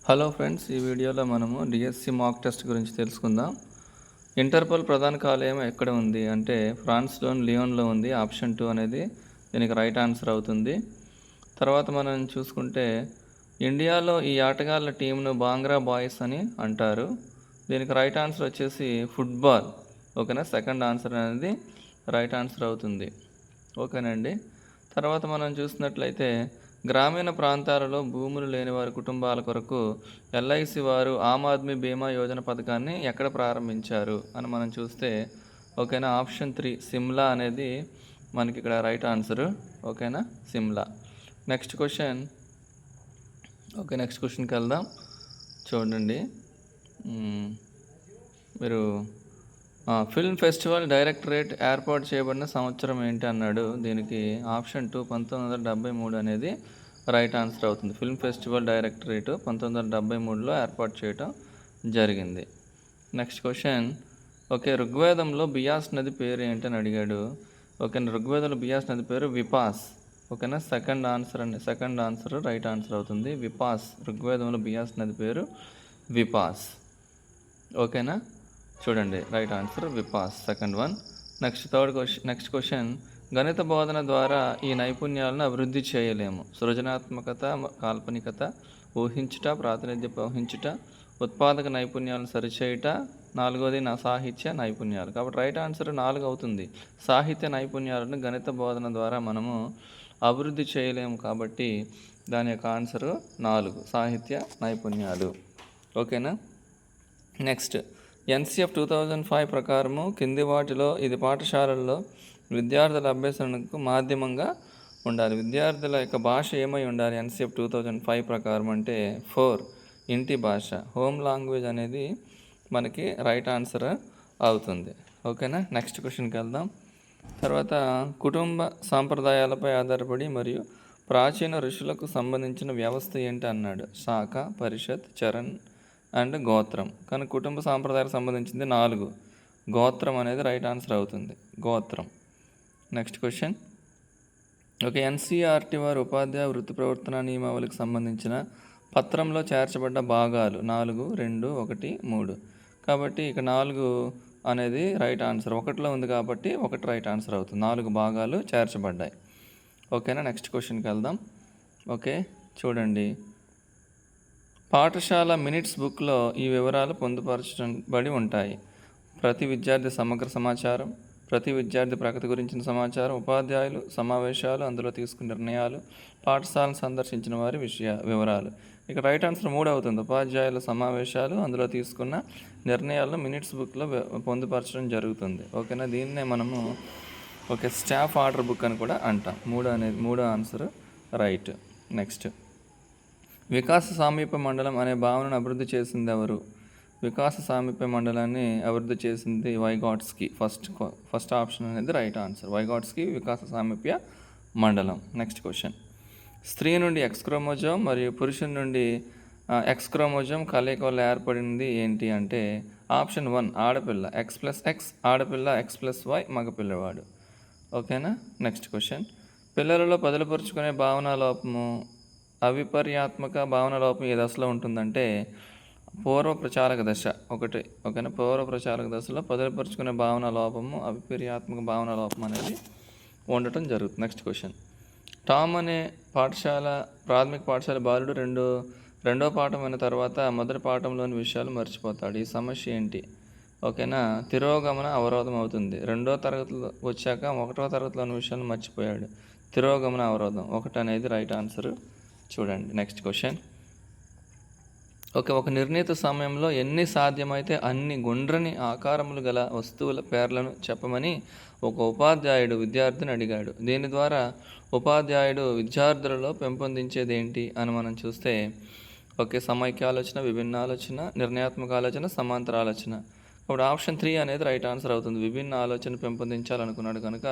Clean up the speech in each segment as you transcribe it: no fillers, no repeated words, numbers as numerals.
Hello friends, ఈ వీడియోలో మనము డిఎస్సి మాక్ టెస్ట్ గురించి తెలుసుకుందాం. ఇంటర్పోల్ ప్రధాన కార్యాలయం ఎక్కడ ఉంది అంటే ఫ్రాన్స్లోని లియోన్లో ఉంది. ఆప్షన్ 2 అనేది దీనికి రైట్ ఆన్సర్ అవుతుంది. తర్వాత మనం చూసుకుంటే ఇండియాలో ఈ ఆటగాళ్ళ టీంను బాంగ్రా బాయ్స్ అని అంటారు. దీనికి రైట్ ఆన్సర్ వచ్చేసి ఫుట్బాల్. ఓకేనా, సెకండ్ ఆన్సర్ అనేది రైట్ ఆన్సర్ అవుతుంది. ఓకేనండి. తర్వాత మనం చూసినట్లయితే గ్రామీణ ప్రాంతాలలో భూములు లేని వారి కుటుంబాల కొరకు ఎల్ఐసి వారు ఆమ్ ఆద్మీ బీమా యోజన పథకాన్ని ఎక్కడ ప్రారంభించారు అని మనం చూస్తే ఓకేనా, ఆప్షన్ 3 సిమ్లా అనేది మనకి ఇక్కడ రైట్ ఆన్సరు. ఓకేనా, సిమ్లా. నెక్స్ట్ క్వశ్చన్కి వెళ్దాం. చూడండి, మీరు ఫిల్మ్ ఫెస్టివల్ డైరెక్టరేట్ ఏర్పాటు చేయబడిన సంవత్సరం ఏంటి అన్నాడు. దీనికి ఆప్షన్ 2 1973 అనేది రైట్ ఆన్సర్ అవుతుంది. ఫిల్మ్ ఫెస్టివల్ డైరెక్టరేట్ 1973లో ఏర్పాటు చేయటం జరిగింది. నెక్స్ట్ క్వశ్చన్, ఋగ్వేదంలో బియాస్ నది పేరు ఏంటని అడిగాడు. ఓకేనా, ఋగ్వేదంలో బియాస్ నది పేరు విపాస్. ఓకేనా, సెకండ్ ఆన్సర్ రైట్ ఆన్సర్ అవుతుంది. విపాస్. ఋగ్వేదంలో బియాస్ నది పేరు విపాస్. ఓకేనా, చూడండి రైట్ ఆన్సర్ విపాస్, సెకండ్ వన్. నెక్స్ట్ క్వశ్చన్, గణిత బోధన ద్వారా ఈ నైపుణ్యాలను అభివృద్ధి చేయలేము. సృజనాత్మకత, కాల్పనికత, ఊహించుట, ప్రాతినిధ్యం వహించుట, ఉత్పాదక నైపుణ్యాలను సరిచేయుట, నాలుగోది సాహిత్య నైపుణ్యాలు. కాబట్టి రైట్ ఆన్సర్ 4 అవుతుంది. సాహిత్య నైపుణ్యాలను గణిత బోధన ద్వారా మనము అభివృద్ధి చేయలేము కాబట్టి దాని యొక్క ఆన్సరు 4, సాహిత్య నైపుణ్యాలు. ఓకేనా. నెక్స్ట్, ఎన్సిఎఫ్ 2005 ప్రకారము కింది వాటిలో ఇది పాఠశాలల్లో విద్యార్థుల అభ్యసనకు మాధ్యమంగా ఉండాలి. విద్యార్థుల యొక్క భాష ఏమై ఉండాలి ఎన్సిఎఫ్ 2005 ప్రకారం అంటే 4 ఇంటి భాష. హోమ్ లాంగ్వేజ్ అనేది మనకి రైట్ ఆన్సర్ అవుతుంది. ఓకేనా. నెక్స్ట్ క్వశ్చన్కి వెళ్దాం. తర్వాత, కుటుంబ సాంప్రదాయాలపై ఆధారపడి మరియు ప్రాచీన ఋషులకు సంబంధించిన వ్యవస్థ ఏంటి అన్నాడు. శాఖ, పరిషత్, చరణ్ అండ్ గోత్రం. కానీ కుటుంబ సాంప్రదాయాలకు సంబంధించింది 4. గోత్రం అనేది రైట్ ఆన్సర్ అవుతుంది. గోత్రం. నెక్స్ట్ క్వశ్చన్, ఎన్సీఆర్టీ వారి ఉపాధ్యాయ వృత్తి ప్రవర్తన నియమావళికి సంబంధించిన పత్రంలో చేర్చబడ్డ భాగాలు 4, 2, 1, 3. కాబట్టి ఇక 4 అనేది రైట్ ఆన్సర్. 1లో ఉంది కాబట్టి 1 రైట్ ఆన్సర్ అవుతుంది. 4 భాగాలు చేర్చబడ్డాయి. ఓకేనా. నెక్స్ట్ క్వశ్చన్కి వెళ్దాం. చూడండి, పాఠశాల మినిట్స్ బుక్లో ఈ వివరాలు పొందుపరచబడి ఉంటాయి. ప్రతి విద్యార్థి సమగ్ర సమాచారం, ప్రతి విద్యార్థి ప్రగతి గురించిన సమాచారం, ఉపాధ్యాయులు సమావేశాలు, అందులో తీసుకున్న నిర్ణయాలు, పాఠశాలను సందర్శించిన వారి వివరాలు. ఇక రైట్ ఆన్సర్ 3 అవుతుంది. ఉపాధ్యాయుల సమావేశాలు, అందులో తీసుకున్న నిర్ణయాలను మినిట్స్ బుక్లో పొందుపరచడం జరుగుతుంది. ఓకేనా. దీన్నే మనము స్టాఫ్ ఆర్డర్ బుక్ అని కూడా అంటాం. 3 ఆన్సర్ రైట్. నెక్స్ట్, వికాస సామీప్య మండలం అనే భావనను అభివృద్ధి చేసింది ఎవరు? వికాస సామీప్య మండలాన్ని అభివృద్ధి చేసింది వైగాట్స్కీ. ఫస్ట్ ఆప్షన్ అనేది రైట్ ఆన్సర్. వైగాట్స్కీ వికాస సామీప్య మండలం. నెక్స్ట్ క్వశ్చన్, స్త్రీ నుండి ఎక్స్ క్రోమోజోమ్ మరియు పురుషుని నుండి ఎక్స్ క్రోమోజోమ్ కలయిక వల్ల ఏర్పడింది ఏంటి అంటే ఆప్షన్ 1 ఆడపిల్ల. X+X ఆడపిల్ల, X+Y మగపిల్లవాడు. ఓకేనా. నెక్స్ట్ క్వశ్చన్, పిల్లలలో బదులుపరుచుకునే భావన లోపము, అవిపర్యాత్మక భావన లోపం ఏ దశలో ఉంటుందంటే పూర్వ ప్రచారక దశ 1. ఓకేనా. పూర్వ ప్రచారక దశలో బదులుపరుచుకునే భావన లోపము, అవిపర్యాత్మక భావన లోపం అనేది ఉండటం జరుగుతుంది. నెక్స్ట్ క్వశ్చన్, టామ్ అనే ప్రాథమిక పాఠశాల బాలుడు రెండో పాఠం అయిన తర్వాత మొదటి పాఠంలోని విషయాలు మర్చిపోతాడు. ఈ సమస్య ఏంటి? ఓకేనా, తిరోగమన అవరోధం అవుతుంది. 2వ తరగతిలో వచ్చాక 1వ తరగతిలోని విషయాలు మర్చిపోయాడు. తిరోగమన అవరోధం 1 అనేది రైట్ ఆన్సర్. చూడండి నెక్స్ట్ క్వశ్చన్, ఒక నిర్ణీత సమయంలో ఎన్ని సాధ్యమైతే అన్ని గుండ్రని ఆకారములు గల వస్తువుల పేర్లను చెప్పమని ఒక ఉపాధ్యాయుడు విద్యార్థిని అడిగాడు. దీని ద్వారా ఉపాధ్యాయుడు విద్యార్థులలో పెంపొందించేది ఏంటి అని మనం చూస్తే సమైక్య ఆలోచన, విభిన్న ఆలోచన, నిర్ణయాత్మక ఆలోచన, సమాంతర ఆలోచన. కాబట్టి ఆప్షన్ 3 అనేది రైట్ ఆన్సర్ అవుతుంది. విభిన్న ఆలోచన పెంపొందించాలనుకున్నాడు కనుక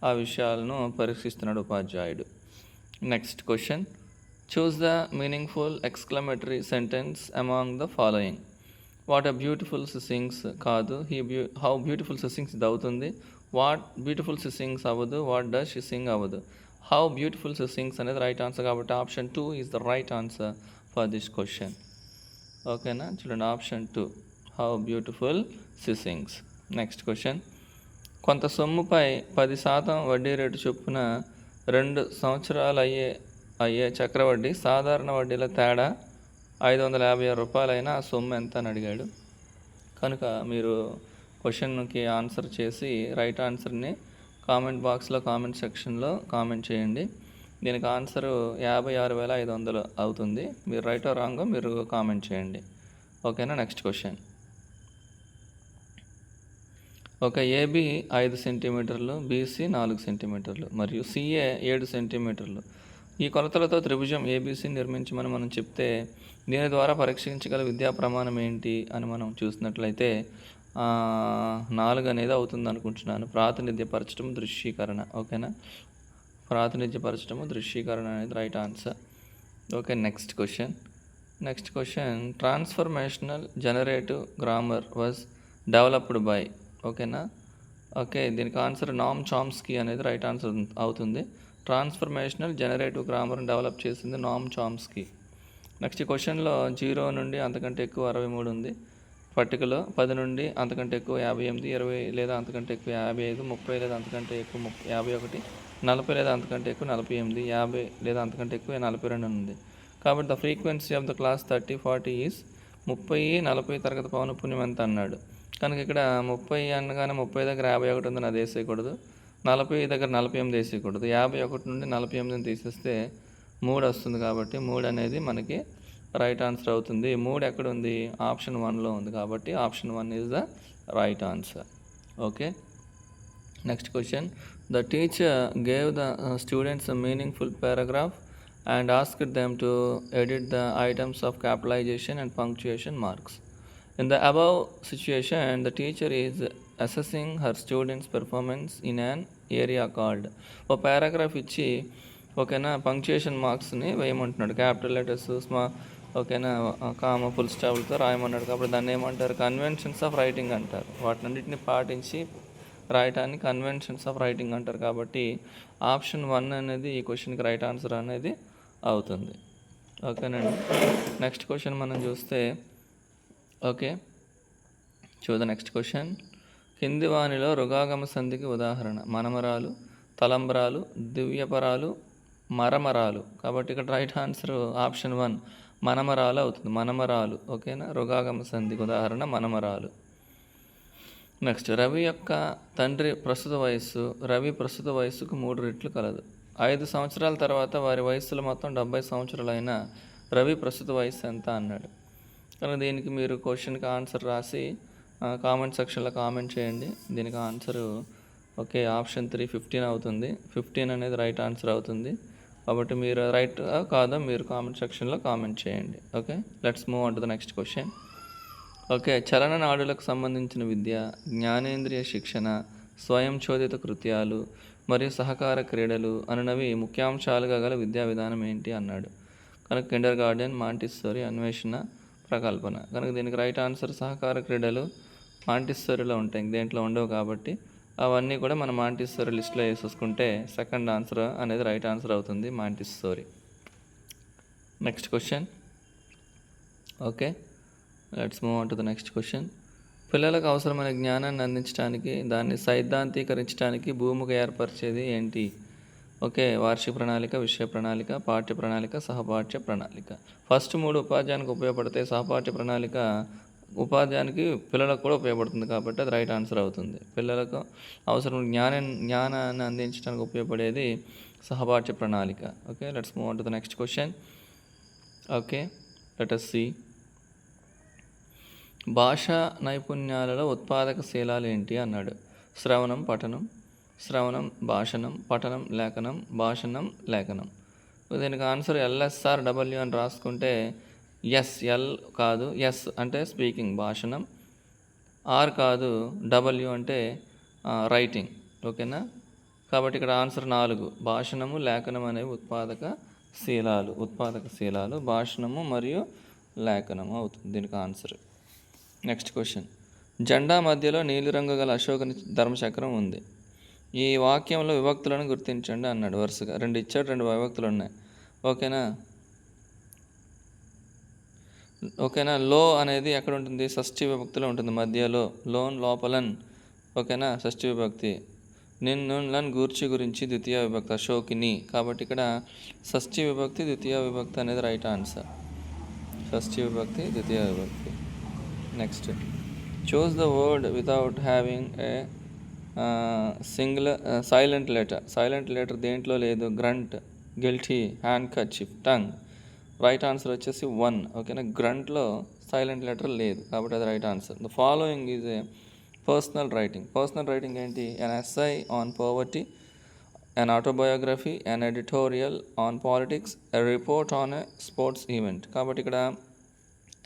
ఆ విషయాలను పరీక్షిస్తున్నాడు ఉపాధ్యాయుడు. Next question, choose the meaningful exclamatory sentence among the following. What a beautiful she sings కాదు. How beautiful she sings ఇది అవుతుంది. What beautiful she sings అవ్వదు. What does she sing అవ్వదు. How beautiful she sings అనేది right answer కాబట్టి option 2 is the right answer for this question. ఓకేనా, చూడండి option 2, how beautiful she sings. Next question, కొంత సొమ్ముపై 10% వడ్డీ రేటు చొప్పున 2 సంవత్సరాలు అయ్యే చక్రవడ్డీ సాధారణ వడ్డీల తేడా 556 రూపాయలైనా ఆ సొమ్ము ఎంత అని అడిగాడు. కనుక మీరు క్వశ్చన్కి ఆన్సర్ చేసి రైట్ ఆన్సర్ని కామెంట్ బాక్స్లో కామెంట్ సెక్షన్లో కామెంట్ చేయండి. దీనికి ఆన్సరు 56,500 అవుతుంది. మీరు రైట్ ఆర్ రాంగో మీరు కామెంట్ చేయండి. ఓకేనా. నెక్స్ట్ క్వశ్చన్, ఒక ఏబి 5 సెంటీమీటర్లు, బీసీ 4 సెంటీమీటర్లు మరియు సిఏ 7 సెంటీమీటర్లు ఈ కొలతలతో త్రిభుజం ఏబీసీ నిర్మించమని మనం చెప్తే దీని ద్వారా పరీక్షించగల విద్యా ప్రమాణం ఏంటి అని మనం చూసినట్లయితే 4 అనేది అవుతుంది అనుకుంటున్నాను. ప్రాతినిధ్యపరచడం, దృశ్యీకరణ. ఓకేనా, ప్రాతినిధ్యపరచడము, దృశ్యీకరణ అనేది right answer. Okay. Next question, transformational generative grammar was developed by. ఓకేనా. ఓకే, దీనికి ఆన్సర్ నామ్ చామ్స్కీ అనేది రైట్ ఆన్సర్ అవుతుంది. ట్రాన్స్ఫర్మేషనల్ జనరేటివ్ గ్రామర్ని డెవలప్ చేసింది నామ్ చామ్స్కీ. నెక్స్ట్ క్వశ్చన్లో 0 నుండి అంతకంటే ఎక్కువ 63 ఉంది. పట్టికలో 10 నుండి అంతకంటే ఎక్కువ 58, 20 లేదా అంతకంటే ఎక్కువ 55, 30 లేదా అంతకంటే ఎక్కువ 51, 40 లేదా అంతకంటే ఎక్కువ 48, 50 లేదా అంతకంటే ఎక్కువ 42 ఉంది. కాబట్టి the frequency of the class 30, 40 is 30, 40 తరగతి పౌనఃపున్యం ఎంత అన్నాడు. కనుక ఇక్కడ 30 అనగానే 30 దగ్గర 51 ఉందని అది వేసేయకూడదు, 40 దగ్గర 48 వేసేయకూడదు. 51 నుండి 48 తీసేస్తే 3 వస్తుంది. కాబట్టి 3 అనేది మనకి రైట్ ఆన్సర్ అవుతుంది. 3 ఎక్కడ ఉంది? ఆప్షన్ 1లో ఉంది. కాబట్టి option 1 is the right answer. Okay. Next question, the teacher gave the students a meaningful paragraph and asked them to edit the items of capitalization and punctuation marks. In the above situation, the teacher is assessing her students' performance in an area called. ఓ paragraph ఇచ్చి ఓకేనా punctuation మార్క్స్ని వేయమంటున్నాడు. Capital letters, ఓకేనా comma, full స్టాప్లతో రాయమన్నాడు. కాబట్టి దాన్ని ఏమంటారు? Conventions of writing అంటారు. వాటినన్నింటిని పాటించి రాయటాన్ని కన్వెన్షన్స్ ఆఫ్ రైటింగ్ అంటారు. కాబట్టి ఆప్షన్ 1 అనేది ఈ క్వశ్చన్కి రైట్ ఆన్సర్ అనేది అవుతుంది. ఓకేనండి. నెక్స్ట్ క్వశ్చన్ మనం చూస్తే ఓకే, చూద్దా. నెక్స్ట్ క్వశ్చన్, కింది వానిలో రుగాగమ సంధికి ఉదాహరణ మనమరాలు, తలంబరాలు, దివ్యపరాలు, మరమరాలు. కాబట్టి ఇక్కడ రైట్ ఆన్సర్ ఆప్షన్ 1 మనమరాలు అవుతుంది. మనమరాలు. ఓకేనా, రుగాగమ సంధికి ఉదాహరణ మనమరాలు. నెక్స్ట్, రవి యొక్క తండ్రి ప్రస్తుత వయస్సు రవి ప్రస్తుత వయస్సుకు 3 రెట్లు కలదు. 5 సంవత్సరాల తర్వాత వారి వయస్సులో మొత్తం 70 సంవత్సరాలైన రవి ప్రస్తుత వయస్సు ఎంత అన్నాడు. కనుక దీనికి మీరు క్వశ్చన్కి ఆన్సర్ రాసి కామెంట్ సెక్షన్లో కామెంట్ చేయండి. దీనికి ఆన్సరు ఓకే ఆప్షన్ 3 15 అవుతుంది. 15 అనేది రైట్ ఆన్సర్ అవుతుంది. కాబట్టి మీరు రైట్ కాదో మీరు కామెంట్ సెక్షన్లో కామెంట్ చేయండి. Okay, let's move on to the next question. Okay, చలన నాడులకు సంబంధించిన విద్య, జ్ఞానేంద్రియ శిక్షణ, స్వయం చోదిత కృత్యాలు మరియు సహకార క్రీడలు అనునవి ముఖ్యాంశాలుగా గల విద్యా విధానం ఏంటి అన్నాడు. కనుక కిండర్ గార్డెన్, మాంటిస్సోరీ, అన్వేషణ, ప్రకల్పన. కనుక దీనికి రైట్ ఆన్సర్ సహకార క్రీడలు మాంటిస్సోరీలో ఉంటాయి, దేంట్లో ఉండవు. కాబట్టి అవన్నీ కూడా మనం మాంటిస్సోరీ లిస్ట్లో వేసేసుకుంటే సెకండ్ ఆన్సర్ అనేది రైట్ ఆన్సర్ అవుతుంది, Montessori. Next question. Okay, let's move on to the next question. పిల్లలకు అవసరమైన జ్ఞానాన్ని అందించడానికి, దాన్ని సైద్ధాంతీకరించడానికి భూమిక ఏర్పరిచేది ఏంటి? ఓకే, వార్షిక ప్రణాళిక, విషయ ప్రణాళిక, పాఠ్య ప్రణాళిక, సహపాఠ్య ప్రణాళిక. ఫస్ట్ 3 ఉపాధ్యాయానికి ఉపయోగపడతాయి. సహపాఠ్య ప్రణాళిక ఉపాధ్యాయానికి పిల్లలకు కూడా ఉపయోగపడుతుంది. కాబట్టి అది రైట్ ఆన్సర్ అవుతుంది. పిల్లలకు అవసరం జ్ఞానాన్ని అందించడానికి ఉపయోగపడేది సహపాఠ్య ప్రణాళిక. Okay, let's move on to the next question. Okay, let us see. భాషా నైపుణ్యాలలో ఉత్పాదక శీలాలు ఏంటి అన్నాడు. శ్రవణం, పఠనం, శ్రవణం, భాషణం, పఠనం, లేఖనం, భాషణం, లేఖనం. దీనికి ఆన్సర్ LSRW అని రాసుకుంటే ఎల్ కాదు, ఎస్ అంటే స్పీకింగ్ భాషణం, ఆర్ కాదు, W అంటే రైటింగ్. ఓకేనా, కాబట్టి ఇక్కడ ఆన్సర్ 4 భాషణము, లేఖనం అనేవి ఉత్పాదక శీలాలు. భాషణము మరియు లేఖనము అవుతుంది దీనికి ఆన్సర్. Next question. జెండా మధ్యలో నీలిరంగు గల అశోక ధర్మచక్రం ఉంది. ఈ వాక్యంలో విభక్తులను గుర్తించండి అన్నాడు. వరుసగా 2 ఇచ్చాడు, 2 విభక్తులు ఉన్నాయి. ఓకేనా, ఓకేనా. లో అనేది ఎక్కడ ఉంటుంది, షష్ఠి విభక్తిలో ఉంటుంది, మధ్యలో. లోన్ లోపలన్. ఓకేనా, షష్ఠి విభక్తి. నిన్నులన్ గూర్చి గురించి ద్వితీయ విభక్తి, అశోకిని. కాబట్టి ఇక్కడ షష్ఠి విభక్తి ద్వితీయ విభక్తి అనేది రైట్ ఆన్సర్. షష్ఠి విభక్తి ద్వితీయ విభక్తి. Next, choose the word without having a silent letter. Silent letter దేంట్లో లేదు, grunt, guilty, hand kerchief, tongue. Right answer వచ్చేసి 1. ఓకేనా, గ్రంట్లో సైలెంట్ లెటర్ లేదు కాబట్టి అది right answer. The following is a personal writing. Personal writing ఏంటి, an essay on poverty, an autobiography, an editorial on politics, a report on a sports event. కాబట్టి ఇక్కడ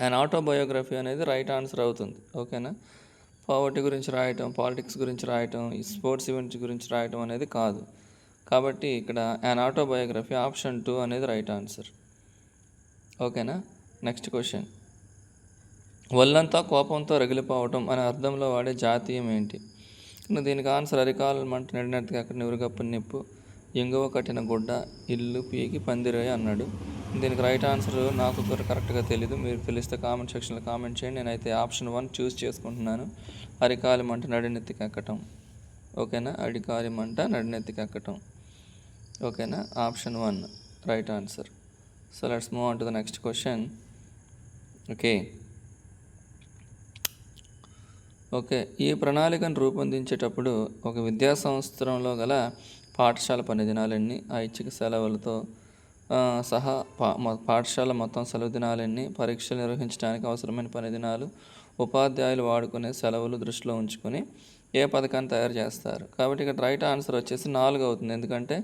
an autobiography అనేది right answer అవుతుంది. ఓకేనా, poverty గురించి రాయటం, politics గురించి రాయటం, ఈ స్పోర్ట్స్ ఈవెంట్స్ గురించి రాయటం అనేది కాదు. కాబట్టి ఇక్కడ an autobiography, ఆప్షన్ 2 అనేది రైట్ ఆన్సర్. ఓకేనా. నెక్స్ట్ క్వశ్చన్, ఒళ్ళంతా కోపంతో రగిలిపోవటం అనే అర్థంలో వాడే జాతీయం ఏంటి. దీనికి ఆన్సర్ అరికాలు మంట, నడినెత్తికి అక్కడ నివురుగప్పు నిప్పు, ఎంగువ కట్టిన గుడ్డ, ఇల్లు పీకి పందిరే అన్నాడు. దీనికి రైట్ ఆన్సర్ నాకు కూడా కరెక్ట్గా తెలీదు, మీరు తెలిస్తే కామెంట్ సెక్షన్లో కామెంట్ చేయండి. నేనైతే ఆప్షన్ 1 చూస్ చేసుకుంటున్నాను, అరికాలి మంట నడినెత్తికి ఎక్కటం. ఓకేనా, అరికాలి మంట నడినెత్తికి ఎక్కటం. ఓకేనా, option 1 right answer. So let's move on to the next question. Okay, ఈ ప్రణాళికను రూపొందించేటప్పుడు ఒక విద్యా సంవత్సరంలో గల పాఠశాల పని దినాలన్నీ, ఐచ్ఛిక సెలవులతో సహా పాఠశాల మొత్తం సెలవు దినాలన్నీ, పరీక్షలు నిర్వహించడానికి అవసరమైన పని దినాలు, ఉపాధ్యాయులు వాడుకునే సెలవులు దృష్టిలో ఉంచుకొని ఏ పథకాన్ని తయారు చేస్తారు. కాబట్టి ఇక్కడ రైట్ ఆన్సర్ వచ్చేసి 4 అవుతుంది. ఎందుకంటే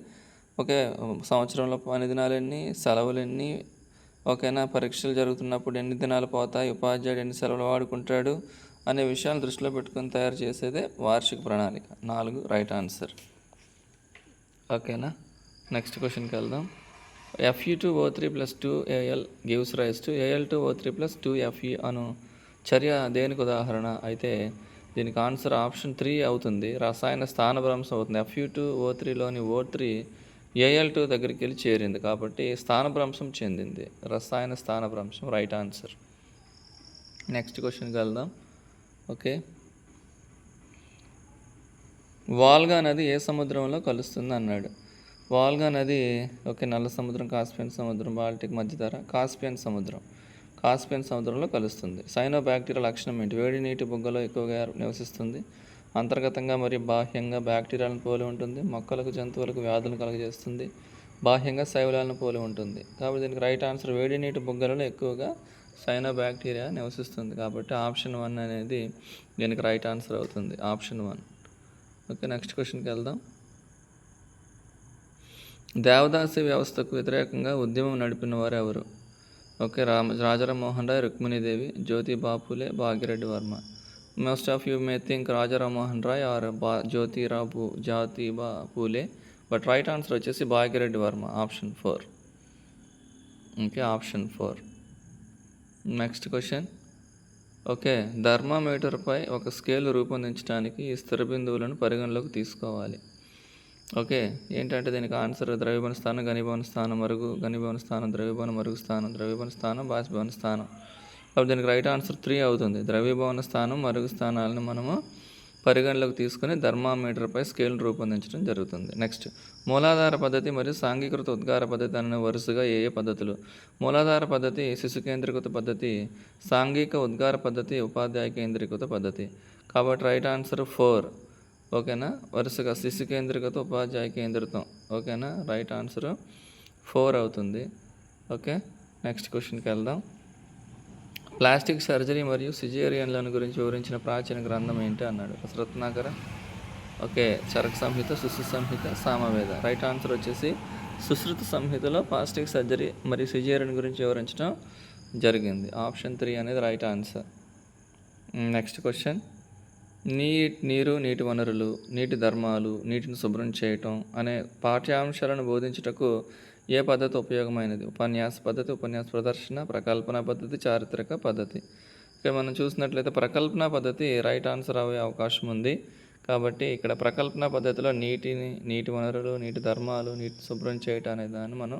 ఓకే, సంవత్సరంలో పని దినాలన్నీ, సెలవులన్నీ, ఓకేనా, పరీక్షలు జరుగుతున్నప్పుడు ఎన్ని దినాలు పోతాయి, ఉపాధ్యాయుడు ఎన్ని సెలవులు వాడుకుంటాడు అనే విషయాలు దృష్టిలో పెట్టుకొని తయారు చేసేదే వార్షిక ప్రణాళిక. 4 రైట్ ఆన్సర్. ఓకేనా, నెక్స్ట్ క్వశ్చన్కి వెళ్దాం. Fe2O3 + 2Al gives rise to Al2O3 + 2Fe అను చర్య దేనికి ఉదాహరణ. అయితే దీనికి ఆన్సర్ ఆప్షన్ 3 అవుతుంది, రసాయన స్థానభ్రంశం అవుతుంది. Fe2O3లోని O3 Al2 దగ్గరికి వెళ్ళి చేరింది కాబట్టి స్థానభ్రంశం చెందింది, రసాయన స్థానభ్రంశం రైట్ ఆన్సర్. నెక్స్ట్ క్వశ్చన్కి వెళ్దాం. ఓకే, వాల్గా నది ఏ సముద్రంలో కలుస్తుంది అన్నాడు. వాల్గా నది ఓకే, నల్ల సముద్రం, కాస్పియన్ సముద్రం, బాల్టిక్ మధ్యధర, కాస్పియన్ సముద్రం. కాస్పియన్ సముద్రంలో కలుస్తుంది. సైనోబాక్టీరియా లక్షణం ఏంటి, వేడి నీటి బుగ్గలో ఎక్కువగా నివసిస్తుంది, అంతర్గతంగా మరియు బాహ్యంగా బ్యాక్టీరియాలను పోలి ఉంటుంది, మొక్కలకు జంతువులకు వ్యాధులను కలుగజేస్తుంది, బాహ్యంగా శైవలాలను పోలి ఉంటుంది. కాబట్టి దీనికి రైట్ ఆన్సర్ వేడి నీటి బుగ్గలలో ఎక్కువగా సైనోబాక్టీరియా నివసిస్తుంది. కాబట్టి ఆప్షన్ 1 అనేది దీనికి రైట్ ఆన్సర్ అవుతుంది, ఆప్షన్ 1. ఓకే, నెక్స్ట్ క్వశ్చన్కి వెళ్దాం. దేవదాసి వ్యవస్థకు వ్యతిరేకంగా ఉద్యమం నడిపిన వారు ఎవరు. Okay, Rajaram Mohan Roy, Rukmini Devi, Jyotiba Phule, Bhagya Reddy Varma. Most of you may think Rajaram Mohan Roy or Jyotiba Phule, but right answer వచ్చేసి Bhagya Reddy Varma, option 4. Okay, option 4. Next question. Okay, థర్మామీటర్పై ఒక స్కేల్ రూపొందించడానికి ఈ స్థిర బిందువులను పరిగణలోకి తీసుకోవాలి. ఓకే, ఏంటంటే దీనికి ఆన్సర్ ద్రవ్యభవన స్థానం, ఘనీభవన స్థానం, మరుగు ఘనీభవన స్థానం, ద్రవ్యభవన మరుగు స్థానం, ద్రవ్యభవన స్థానం, బాష్పీభవన స్థానం. కాబట్టి దీనికి రైట్ ఆన్సర్ 3 అవుతుంది. ద్రవ్యభవన స్థానం, మరుగు స్థానాలను మనము పరిగణలోకి తీసుకుని థర్మామీటర్పై స్కేల్ను రూపొందించడం జరుగుతుంది. నెక్స్ట్, మూలాధార పద్ధతి మరియు సాంఘీకృత ఉద్గార పద్ధతి అనే వరుసగా ఏ పద్ధతులు. మూలాధార పద్ధతి శిశు కేంద్రీకృత పద్ధతి, సాంఘిక ఉద్గార పద్ధతి ఉపాధ్యాయ కేంద్రీకృత పద్ధతి. కాబట్టి రైట్ ఆన్సర్ 4. ఓకేనా, వరుసగా శిశు కేంద్రీకృత, ఉపాధ్యాయ కేంద్రితం. ఓకేనా, రైట్ ఆన్సర్ 4 అవుతుంది. ఓకే, నెక్స్ట్ క్వశ్చన్కి వెళ్దాం. ప్లాస్టిక్ సర్జరీ మరియు సిజేరియన్లను గురించి వివరించిన ప్రాచీన గ్రంథం ఏంటి అన్నాడు. రత్నాకర. ఓకే, చరక సంహిత, సుశ్రుత సంహిత, సామవేద. రైట్ ఆన్సర్ వచ్చేసి సుశ్రుత సంహితలో ప్లాస్టిక్ సర్జరీ మరియు సిజేరియన్ గురించి వివరించడం జరిగింది. ఆప్షన్ 3 అనేది రైట్ ఆన్సర్. Next question. నీరు, నీటి వనరులు, నీటి ధర్మాలు, నీటిని శుభ్రం చేయటం అనే పాఠ్యాంశాలను బోధించుటకు ఏ పద్ధతి ఉపయోగమైనది. ఉపన్యాస పద్ధతి, ఉపన్యాస ప్రదర్శన, ప్రకల్పన పద్ధతి, చారిత్రక పద్ధతి. ఇక్కడ మనం చూసినట్లయితే ప్రకల్పన పద్ధతి రైట్ ఆన్సర్ అయ్యే అవకాశం ఉంది. కాబట్టి ఇక్కడ ప్రకల్పన పద్ధతిలో నీటి వనరులు, నీటి ధర్మాలు, నీటి శుభ్రం చేయటం అనే దాన్ని మనం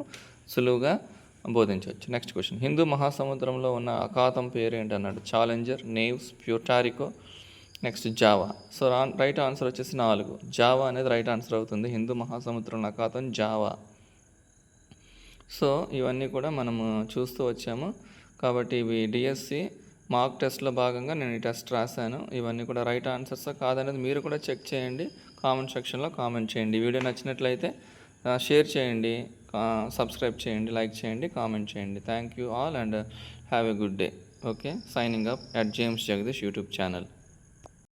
సులువుగా బోధించవచ్చు. నెక్స్ట్ క్వశ్చన్, హిందూ మహాసముద్రంలో ఉన్న అఖాతం పేరు ఏంటన్నాడు? Challenger, Nares, Puerto Rico, next Java. So right answer వచ్చేసి 4. జావా అనేది రైట్ ఆన్సర్ అవుతుంది. హిందూ మహాసముద్రంలో అఖాతం జావా. సో ఇవన్నీ కూడా మనము చూస్తూ వచ్చాము. కాబట్టి ఇవి డిఎస్సి మాక్ టెస్ట్లో భాగంగా నేను ఈ టెస్ట్ రాశాను. ఇవన్నీ కూడా రైట్ ఆన్సర్స్ కాదనేది మీరు కూడా చెక్ చేయండి. కామెంట్ సెక్షన్లో కామెంట్ చేయండి. వీడియో నచ్చినట్లయితే షేర్ చేయండి, సబ్స్క్రైబ్ చేయండి, లైక్ చేయండి, కామెంట్ చేయండి. Thank you all and have a good day. Okay, signing up at James Jagadish YouTube channel.